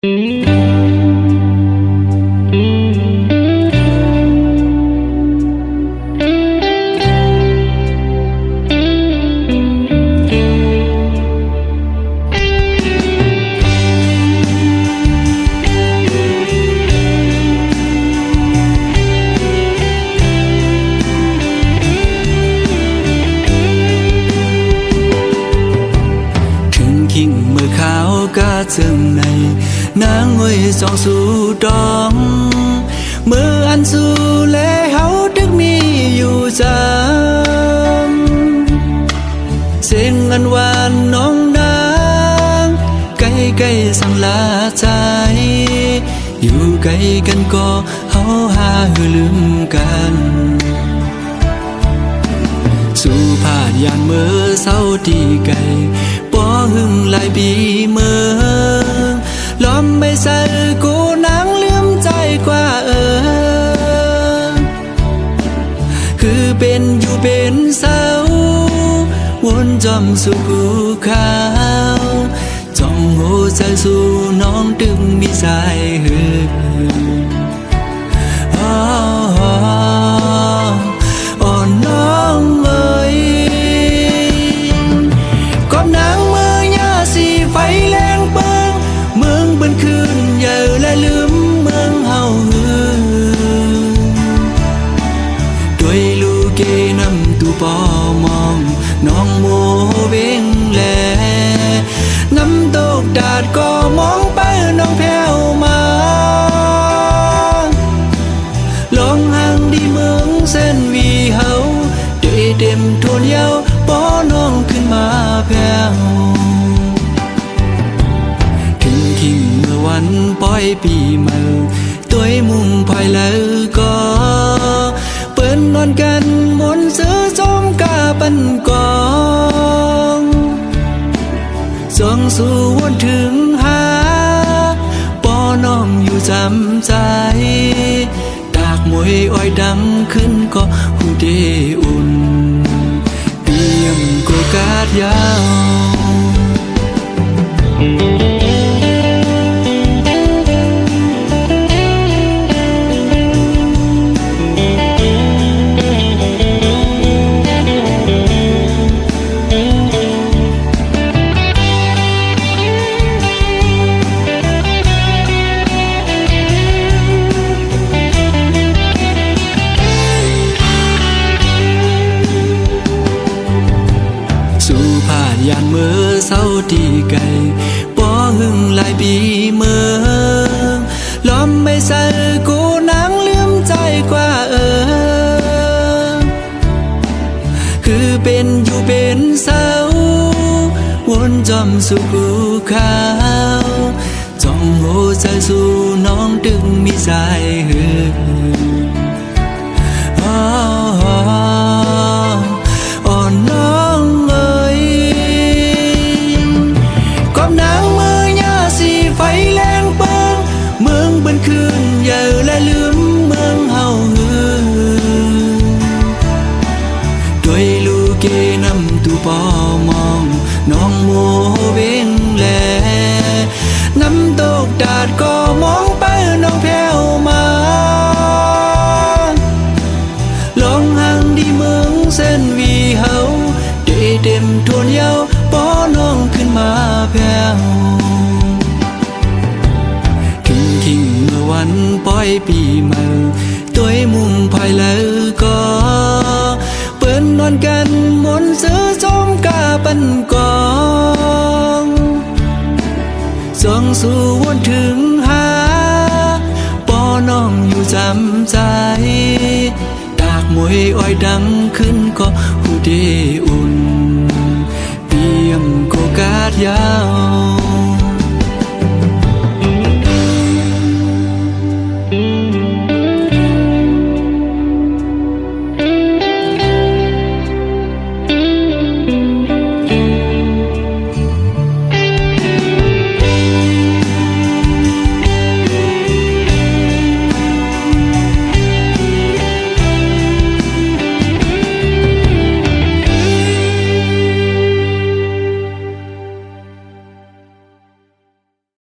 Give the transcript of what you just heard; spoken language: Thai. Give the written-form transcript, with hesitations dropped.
ขิงมือขาวกาเจิงในนางห้วยสองสู่ดองมืออันสู่เลเฮาดึกมีอยู่จำเสียงอันหวานน้องนางใกล้ๆสั่งลาใจอยู่ไกลกันก็เฮาหาหือลืมกันสู่ผ่านยานเมื่อเศร้าที่ไกลป้อหึงหลายปีเมืองล้อมไม่ใส่กูนางลืมใจกว่าคือเป็นอยู่เป็นเศร้าวนจอมสู่กูขาวจ้องโหใจสู่น้องตึงมีสายหือน้องเอ๋ยกอบนางเมื่อยาสีไฟแรงเปิงเมืองบนคืนเยอะและลืมเมืองเฮาหือด้วยลูกเกน้ำตูปอมองน้องโมเวงแลน้ำตกดาดก็มองไปน้องแผ่วมาลองห่างดีเมืองเส้นวีเฮาด้วยเต็มทวนเยาป้อน้องขึ้นมาแผ่วถึงขิงเมื่อวันปล่อยปีเมื่อตัวมุมภายแล้วก็เปิ้นนอนกันมนซื้อจมกาปันกองส่องสู่วนถึงหาป้อน้องอยู่จำใจดากมวยอ้อยดังขึ้นก็หูเดอุ่นเปียงโกกาดยาวสู่ผ่านยานเมื่อเศร้าที่ไกลป้อหึงหลายปีเมืองล้อมไม่ใส่กูนางลืมใจกว่าคือเป็นอยู่เป็นเศร้าวนจอมสู่กูขาวจ้องโหใจสู่น้องดึงมีสายหือคืนเยอะและลืมเมืองเฮาหือด้วยลูกเกน้ำตูปอมองน้องโมเวงแลน้ำตกดาดก็มองไปน้องแผ่วมาลองห่างดีเมืองเส้นวีเฮาได้เต็มทวนเยาป้อน้องขึ้นมาแผ่วขิงเมื่อวันปล่อยปีเมื่อตัวมุมภายแล้วก็เปิ้นนอนกันมนซื้อจมกาปันกองส่องสู่วนถึงหาป้อน้องอยู่จำใจดากมวยอ้อยดังขึ้นก็หูเดอุ่นเปียงโกกาดยาว